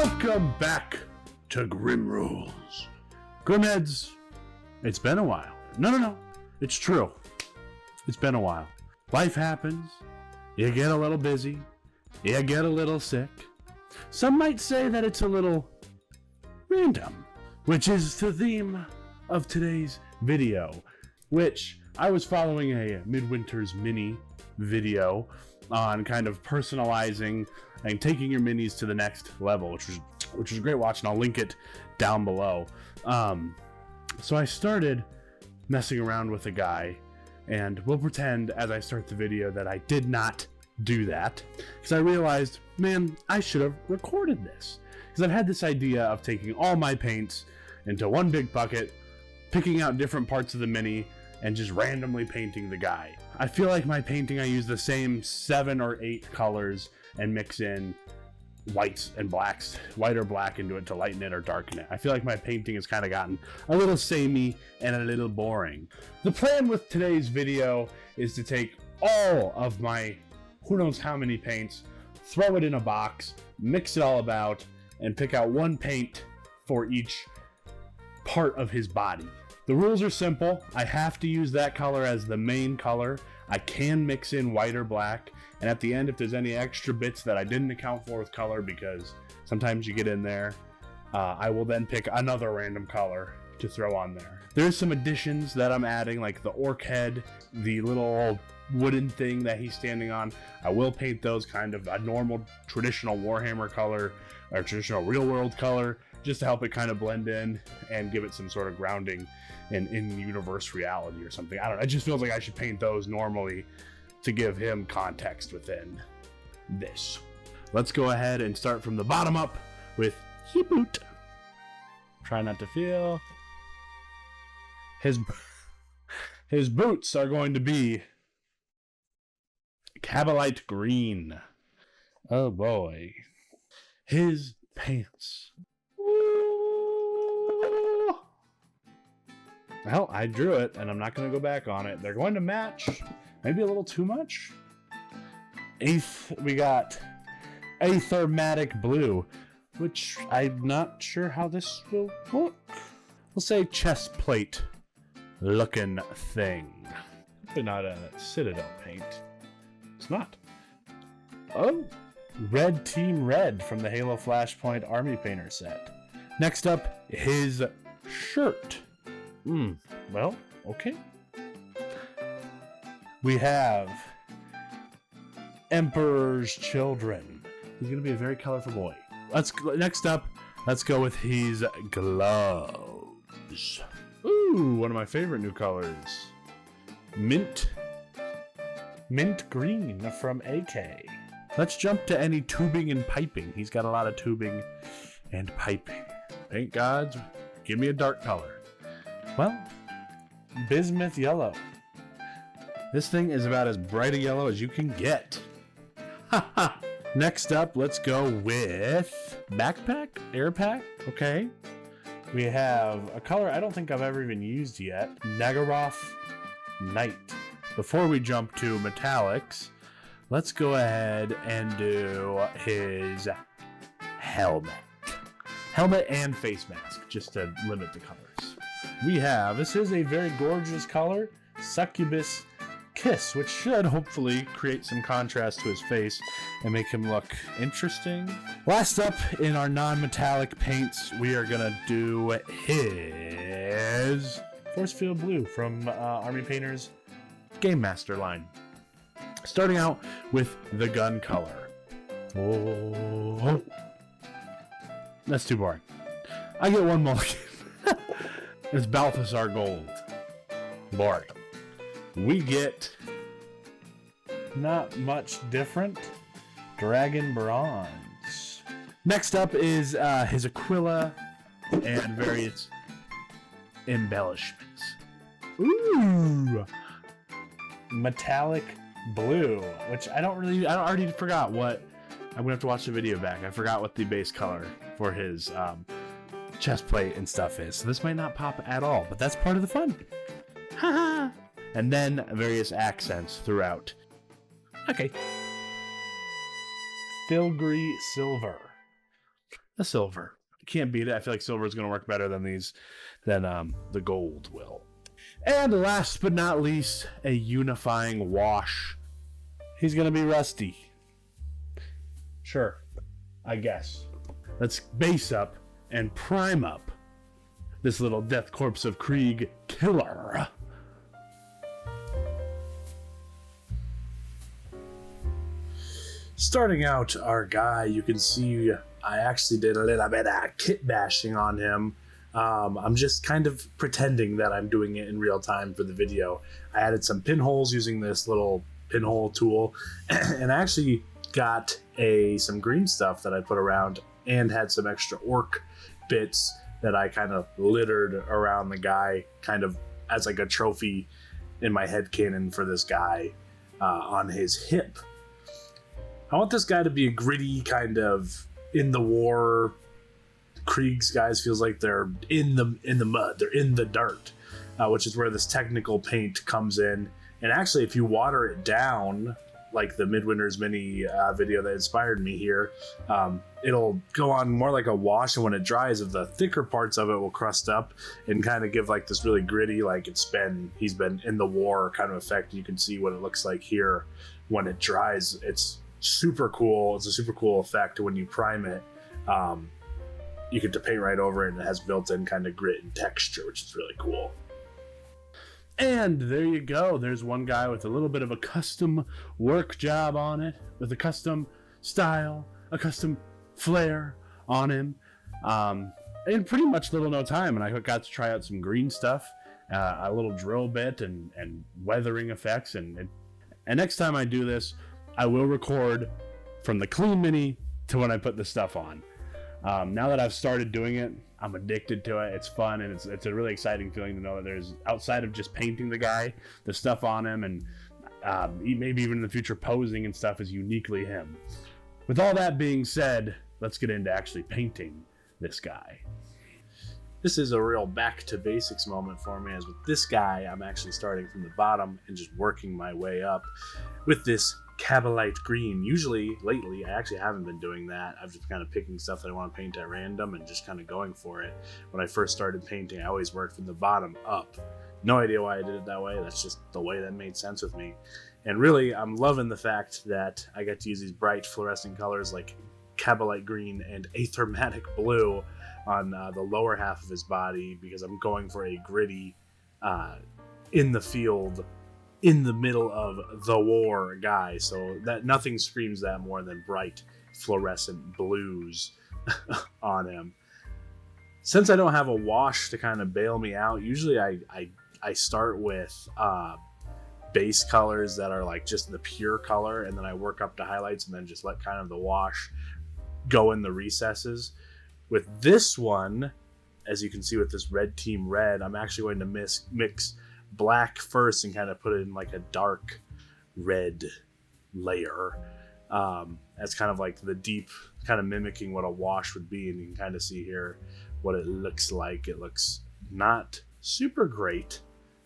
Welcome back to Grim Rules. Grimheads, it's been a while. No, it's true. It's been a while. Life happens, you get a little busy, you get a little sick. Some might say that it's a little random, which is the theme of today's video, which I was following a Midwinter's Mini video on kind of personalizing and taking your minis to the next level, which was a great watch, and I'll link it down below. So I started messing around with a guy, and we'll pretend as I start the video that I did not do that, because I realized, man, I should have recorded this, because I've had this idea of taking all my paints into one big bucket, picking out different parts of the mini, and just randomly painting the guy. I feel like my painting, I use the same 7 or 8 colors and mix in whites and blacks, white or black into it to lighten it or darken it. I feel like my painting has kind of gotten a little samey and a little boring. The plan with today's video is to take all of my who knows how many paints, throw it in a box, mix it all about, and pick out one paint for each part of his body. The rules are simple. I have to use that color as the main color. I can mix in white or black, and at the end, if there's any extra bits that I didn't account for with color, because sometimes you get in there, I will then pick another random color to throw on there. There's some additions that I'm adding, like the orc head, the little wooden thing that he's standing on. I will paint those kind of a normal traditional Warhammer color or traditional real world color, just to help it kind of blend in and give it some sort of grounding in universe reality or something. I don't know, it just feels like I should paint those normally to give him context within this. Let's go ahead and start from the bottom up with he boot. Try not to feel. His boots are going to be Cabalite green. Oh boy. His pants. Well, I drew it, and I'm not going to go back on it. They're going to match, maybe a little too much. We got Aethermatic blue, which I'm not sure how this will look. We'll say chest plate looking thing. But not a Citadel paint. It's not. Oh, Red Team Red from the Halo Flashpoint Army Painter set. Next up, his shirt. Well, okay. We have Emperor's Children. He's gonna be a very colorful boy. Next up, let's go with his gloves. Ooh, one of my favorite new colors. Mint green from AK. Let's jump to any tubing and piping. He's got a lot of tubing and piping. Paint gods, give me a dark color. Well, bismuth yellow. This thing is about as bright a yellow as you can get. Next up, let's go with backpack, air pack. Okay. We have a color I don't think I've ever even used yet. Nagaroth Night. Before we jump to metallics, let's go ahead and do his helmet. Helmet and face mask, just to limit the colors. This is a very gorgeous color, Succubus Kiss, which should hopefully create some contrast to his face and make him look interesting. Last up in our non-metallic paints, we are gonna do his Force Field Blue from Army Painter's Game Master line. Starting out with the gun color. Oh, that's too boring. I get one mulligan. It's Balthasar Gold. Boring. We get not much different. Dragon Bronze. Next up is his Aquila and various embellishments. Ooh, metallic blue, which I already forgot what. I'm gonna have to watch the video back. I forgot what the base color for his chest plate and stuff is. So this might not pop at all, but that's part of the fun. Haha. And then various accents throughout. Okay. Filigree silver. a silver. Can't beat it. I feel like silver is going to work better than the gold will. And last but not least, a unifying wash. He's going to be rusty. Sure, I guess. Let's base up and prime up this little Death Korps of Krieg killer. Starting out our guy, you can see I actually did a little bit of kit bashing on him. I'm just kind of pretending that I'm doing it in real time for the video. I added some pinholes using this little pinhole tool, and I actually got some green stuff that I put around and had some extra orc bits that I kind of littered around the guy, kind of as like a trophy in my head cannon for this guy on his hip. I want this guy to be a gritty kind of in the war. Krieg's guys feels like they're in the mud, they're in the dirt, which is where this technical paint comes in. And actually, if you water it down, like the Midwinter's Mini video that inspired me here, it'll go on more like a wash, and when it dries, the thicker parts of it will crust up and kind of give like this really gritty, like he's been in the war kind of effect. You can see what it looks like here when it dries. It's super cool. It's a super cool effect when you prime it. You get to paint right over it, and it has built-in kind of grit and texture, which is really cool. And there you go. There's one guy with a little bit of a custom work job on it, with a custom style, a custom flair on him, in pretty much little no time. And I got to try out some green stuff, a little drill bit, and weathering effects. And next time I do this, I will record from the clean mini to when I put the stuff on. Now that I've started doing it, I'm addicted to it. It's fun, and it's a really exciting feeling to know that there's, outside of just painting the guy, the stuff on him, and maybe even in the future posing and stuff is uniquely him. With all that being said, let's get into actually painting this guy. This is a real back to basics moment for me, as with this guy, I'm actually starting from the bottom and just working my way up with this Cabalite green. Usually, lately, I actually haven't been doing that. I've just kind of picking stuff that I want to paint at random and just kind of going for it. When I first started painting, I always worked from the bottom up. No idea why I did it that way. That's just the way that made sense with me. And really, I'm loving the fact that I get to use these bright fluorescent colors like Cabalite green and Aethermatic blue on the lower half of his body, because I'm going for a gritty, in the field, in the middle of the war guy. So that nothing screams that more than bright fluorescent blues on him. Since I don't have a wash to kind of bail me out, usually I start with base colors that are like just the pure color, and then I work up to highlights, and then just let kind of the wash go in the recesses. With this one, as you can see with this red team red, I'm actually going to mix black first and kind of put it in like a dark red layer. That's kind of like the deep, kind of mimicking what a wash would be, and you can kind of see here what it looks like. It looks not super great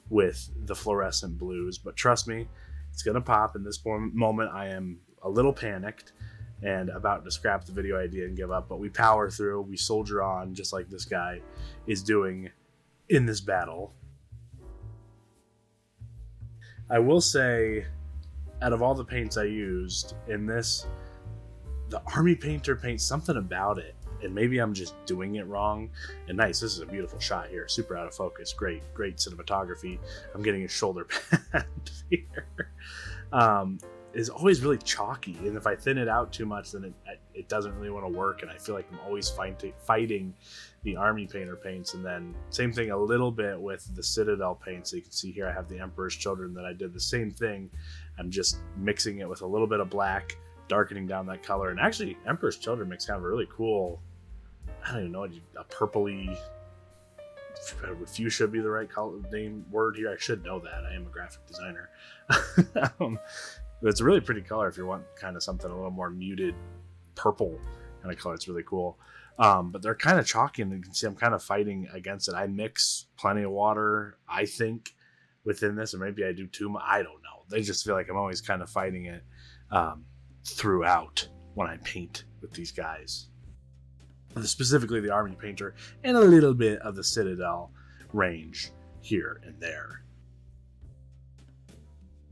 with the fluorescent blues, but trust me, it's gonna pop. In this moment, I am a little panicked and about to scrap the video idea and give up, but we power through, we soldier on, just like this guy is doing in this battle. I will say, out of all the paints I used in this, the Army Painter paint, something about it, and maybe I'm just doing it wrong. And nice, this is a beautiful shot here, super out of focus, great cinematography. I'm getting a shoulder pad here. Is always really chalky, and if I thin it out too much, then it doesn't really want to work, and I feel like I'm always fighting the Army Painter paints. And then same thing a little bit with the Citadel paint. So you can see here I have the Emperor's Children that I did the same thing. I'm just mixing it with a little bit of black, darkening down that color. And actually, Emperor's Children makes kind of a really cool, I don't even know, a purpley, fuchsia be the right word here. I should know that. I am a graphic designer. But it's a really pretty color if you want kind of something a little more muted purple kind of color. It's really cool. But they're kind of chalky, and you can see I'm kind of fighting against it. I mix plenty of water, I think, within this, or maybe I do too much. I don't know. They just feel like I'm always kind of fighting it throughout when I paint with these guys. specifically the Army Painter, and a little bit of the Citadel range here and there.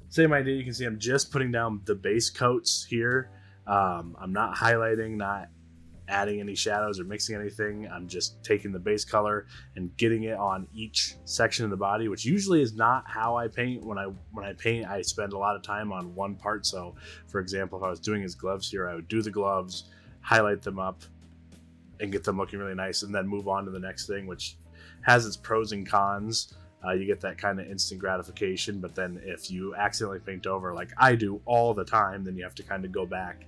Same idea. You can see I'm just putting down the base coats here. I'm not highlighting, not adding any shadows or mixing anything. I'm just taking the base color and getting it on each section of the body, which usually is not how I paint. When I paint, I spend a lot of time on one part. So for example, if I was doing his gloves here, I would do the gloves, highlight them up, and get them looking really nice, and then move on to the next thing, which has its pros and cons. You get that kind of instant gratification, but then if you accidentally paint over, like I do all the time, then you have to kind of go back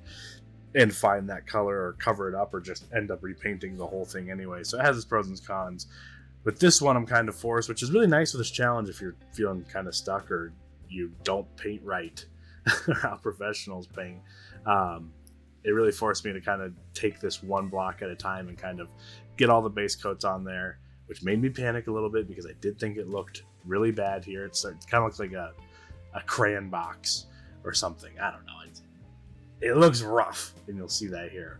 and find that color or cover it up, or just end up repainting the whole thing anyway. So it has its pros and cons. With this one, I'm kind of forced, which is really nice with this challenge if you're feeling kind of stuck or you don't paint right, how professionals paint. It really forced me to kind of take this one block at a time and kind of get all the base coats on there, which made me panic a little bit because I did think it looked really bad here. It kind of looks like a crayon box or something. I don't know. It looks rough, and you'll see that here.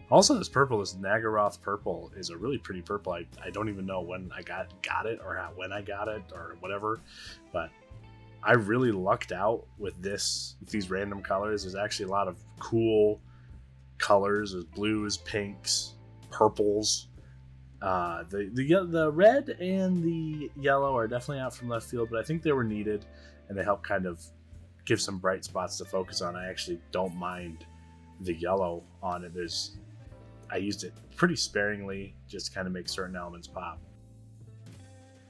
Also, this purple, this Nagaroth purple, is a really pretty purple. I don't even know when I got it, or when I got it, or whatever, but I really lucked out with these random colors. There's actually a lot of cool colors. There's blues, pinks, purples. The red and the yellow are definitely out from left field, but I think they were needed, and they help kind of give some bright spots to focus on. I actually don't mind the yellow on it. I used it pretty sparingly, just to kind of make certain elements pop.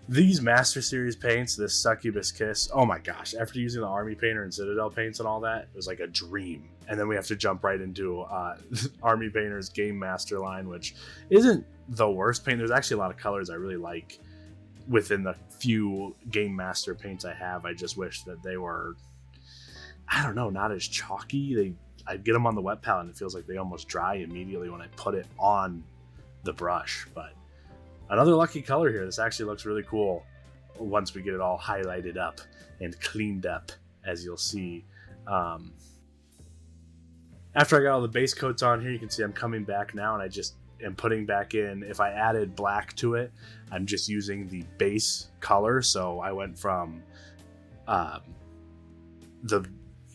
These Master Series paints, this Succubus Kiss, oh my gosh, after using the Army Painter and Citadel paints and all that, it was like a dream. And then we have to jump right into Army Painter's Game Master line, which isn't the worst paint. There's actually a lot of colors I really like within the few Game Master paints I have. I just wish that they were, I don't know, not as chalky. I'd get them on the wet palette and it feels like they almost dry immediately when I put it on the brush. But another lucky color here. This actually looks really cool once we get it all highlighted up and cleaned up, as you'll see. After I got all the base coats on here, you can see I'm coming back now, and I just am putting back in, if I added black to it, I'm just using the base color. So I went from the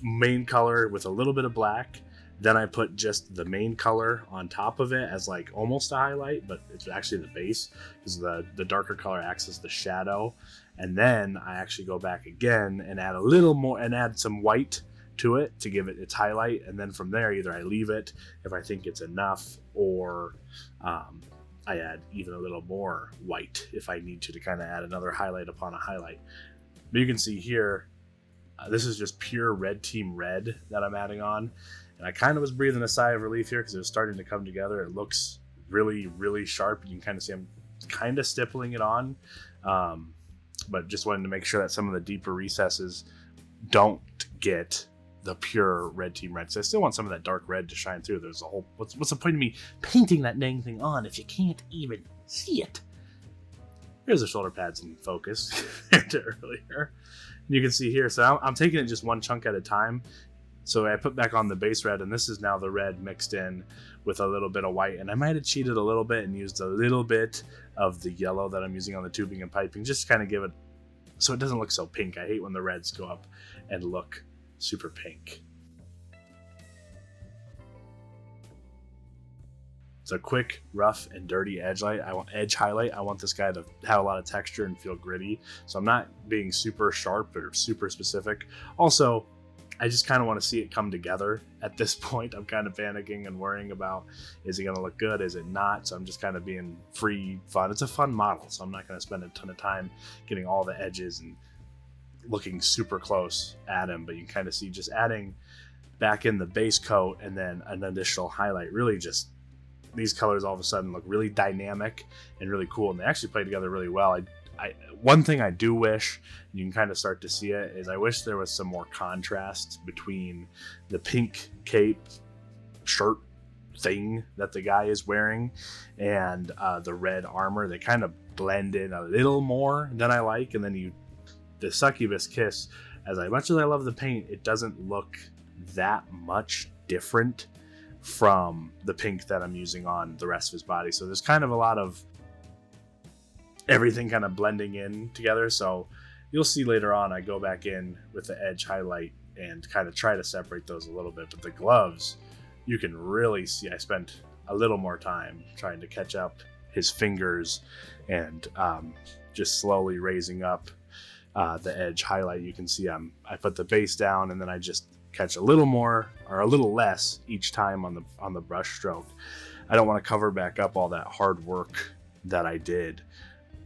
main color with a little bit of black, then I put just the main color on top of it as like almost a highlight, but it's actually the base, because the darker color acts as the shadow. And then I actually go back again and add a little more and add some white to it to give it its highlight. And then from there, either I leave it if I think it's enough, or I add even a little more white if I need to kind of add another highlight upon a highlight. But you can see here, this is just pure red team red that I'm adding on. And I kind of was breathing a sigh of relief here because it was starting to come together. It looks really, really sharp. You can kind of see I'm kind of stippling it on. But just wanted to make sure that some of the deeper recesses don't get the pure red team red. So I still want some of that dark red to shine through. There's a whole, what's the point of me painting that dang thing on if you can't even see it? Here's the shoulder pads in focus earlier. You can see here, so I'm taking it just one chunk at a time. So I put back on the base red, and this is now the red mixed in with a little bit of white. And I might have cheated a little bit and used a little bit of the yellow that I'm using on the tubing and piping, just to kind of give it, so it doesn't look so pink. I hate when the reds go up and look super pink. It's a quick, rough, and dirty edge highlight. I want this guy to have a lot of texture and feel gritty. So I'm not being super sharp or super specific. Also, I just kind of want to see it come together at this point. I'm kind of panicking and worrying about, is it going to look good? Is it not? So I'm just kind of being free, fun. It's a fun model, so I'm not going to spend a ton of time getting all the edges and looking super close at him. But you can kind of see just adding back in the base coat and then an additional highlight really just, these colors all of a sudden look really dynamic and really cool, and they actually play together really well. One thing I do wish, and you can kind of start to see it, is I wish there was some more contrast between the pink cape shirt thing that the guy is wearing and the red armor. They kind of blend in a little more than I like. And then the Succubus Kiss, as much as I love the paint, it doesn't look that much different from the pink that I'm using on the rest of his body. So there's kind of a lot of everything kind of blending in together. So you'll see later on I go back in with the edge highlight and kind of try to separate those a little bit. But the gloves, you can really see I spent a little more time trying to catch up his fingers and just slowly raising up the edge highlight. You can see I put the base down and then I just catch a little more or a little less each time on the brush stroke. I don't want to cover back up all that hard work that I did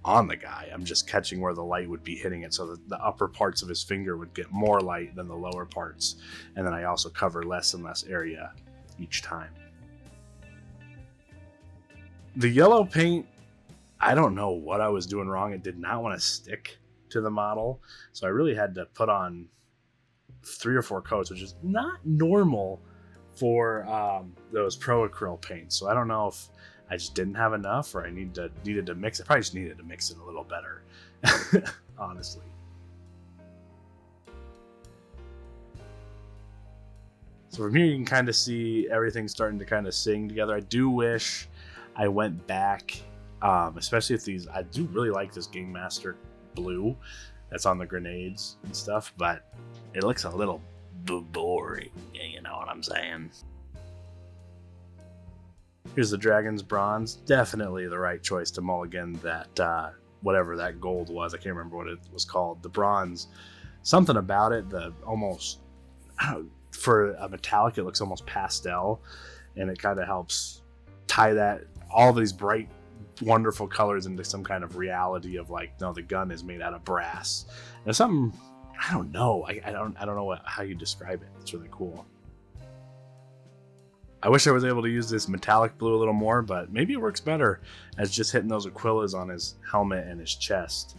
on the guy. I'm just catching where the light would be hitting it, so that the upper parts of his finger would get more light than the lower parts, and then I also cover less and less area each time. The yellow paint, I don't know what I was doing wrong. It did not want to stick to the model, so I really had to put on 3 or 4 coats, which is not normal for those pro acryl paints. So I don't know if I just didn't have enough or I needed to mix it. I probably just needed to mix it a little better, honestly. So from here you can kind of see everything starting to kind of sing together. I do wish I went back, especially if these, I do really like this Game Master blue that's on the grenades and stuff, but it looks a little boring, you know what I'm saying? Here's the Dragon's Bronze. Definitely the right choice to mulligan that, whatever that gold was. I can't remember what it was called. The bronze, something about it, the almost, for a metallic, it looks almost pastel, and it kind of helps tie that, all these bright, wonderful colors into some kind of reality of like, no, the gun is made out of brass. There's something, I don't know. I don't know how you describe it. It's really cool. I wish I was able to use this metallic blue a little more, but maybe it works better as just hitting those Aquillas on his helmet and his chest.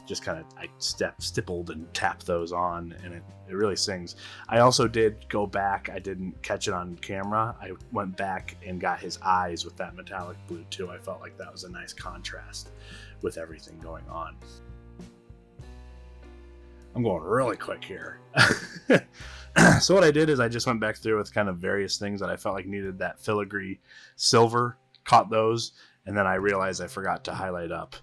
Just kind of, I stippled and tapped those on, and it really sings. I also did go back. I didn't catch it on camera. I went back and got his eyes with that metallic blue too. I felt like that was a nice contrast with everything going on. I'm going really quick here. So what I did is I just went back through with kind of various things that I felt like needed that filigree silver, caught those, and then I realized I forgot to highlight up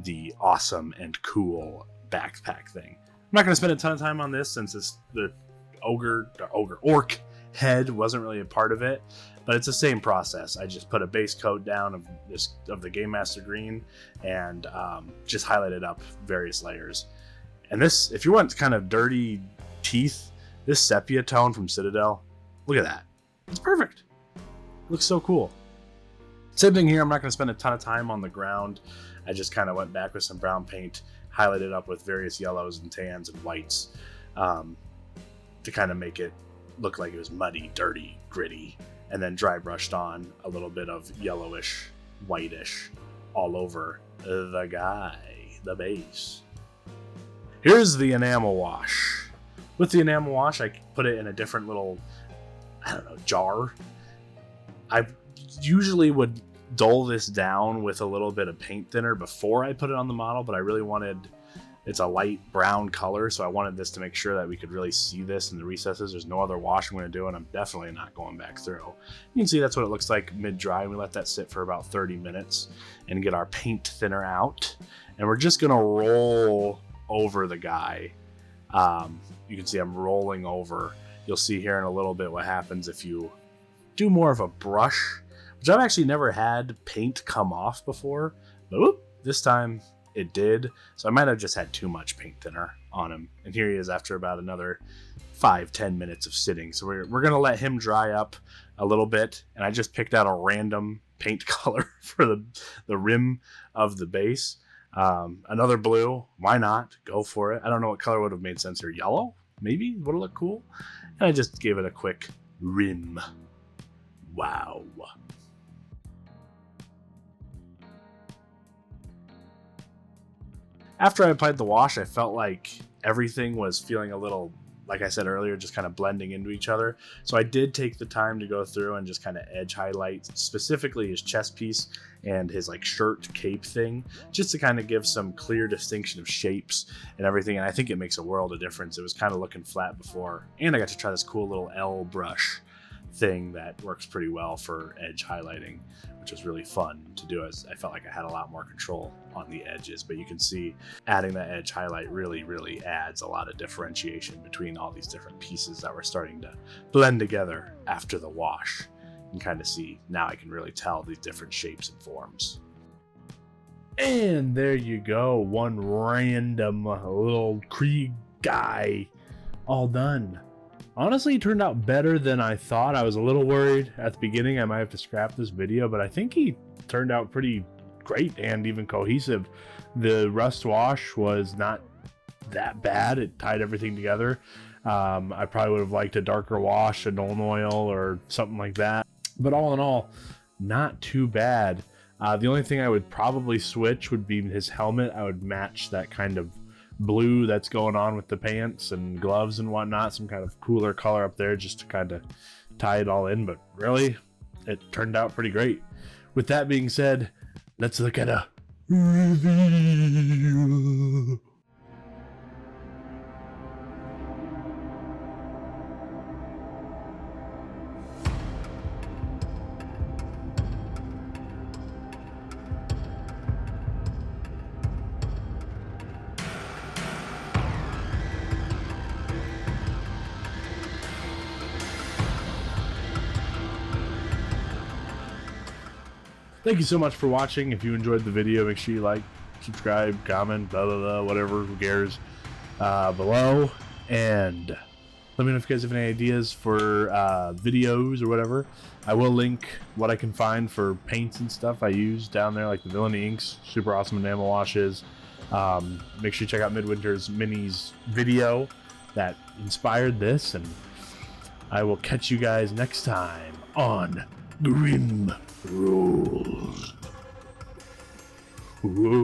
the awesome and cool backpack thing. I'm not going to spend a ton of time on this since the orc head wasn't really a part of it, but it's the same process. I just put a base coat down of the Game Master green and just highlighted up various layers. And this, if you want kind of dirty teeth, this sepia tone from Citadel, look at that. It's perfect. It looks so cool. Same thing here. I'm not going to spend a ton of time on the ground. I just kind of went back with some brown paint, highlighted up with various yellows and tans and whites to kind of make it look like it was muddy, dirty, gritty, and then dry brushed on a little bit of yellowish, whitish all over the guy, the base. Here's the enamel wash. With the enamel wash, I put it in a different little, jar. I usually would dull this down with a little bit of paint thinner before I put it on the model, but I really wanted, it's a light brown color, so I wanted this to make sure that we could really see this in the recesses. There's no other wash I'm going to do, and I'm definitely not going back through. You can see that's what it looks like mid-dry. We let that sit for about 30 minutes and get our paint thinner out, and we're just going to roll over the guy. You can see I'm rolling over. You'll see here in a little bit what happens if you do more of a brush, which I've actually never had paint come off before, but whoop, this time it did. So I might have just had too much paint thinner on him. And here he is after about another 5-10 minutes of sitting. So we're going to let him dry up a little bit. And I just picked out a random paint color for the rim of the base. Another blue, why not? Go for it. I don't know what color would have made sense here. Yellow, maybe, would have looked cool. And I just gave it a quick rim. Wow. After I applied the wash, I felt like everything was feeling a little, like I said earlier, just kind of blending into each other. So I did take the time to go through and just kind of edge highlight specifically his chest piece and his like shirt cape thing, just to kind of give some clear distinction of shapes and everything. And I think it makes a world of difference. It was kind of looking flat before, and I got to try this cool little L brush thing that works pretty well for edge highlighting, which was really fun to do, as I felt like I had a lot more control on the edges. But you can see adding that edge highlight really adds a lot of differentiation between all these different pieces that were starting to blend together after the wash. You can kind of see now I can really tell these different shapes and forms. And there you go, one random little Krieg guy all done. Honestly, it turned out better than I thought. I was a little worried at the beginning I might have to scrap this video, but I think he turned out pretty great and even cohesive. The rust wash was not that bad. It tied everything together. I probably would have liked a darker wash, a Nuln Oil or something like that. But all in all, not too bad. The only thing I would probably switch would be his helmet. I would match that kind of blue that's going on with the pants and gloves and whatnot, some kind of cooler color up there just to kind of tie it all in. But really, it turned out pretty great. With that being said, let's look at a review. Thank you so much for watching. If you enjoyed the video, make sure you like, subscribe, comment, blah, blah, blah, whatever, who cares, below. And let me know if you guys have any ideas for videos or whatever. I will link what I can find for paints and stuff I use down there, like the Villainy Inks, super awesome enamel washes. Make sure you check out Midwinter's Minis video that inspired this, and I will catch you guys next time on Grim Rolls. Whoa.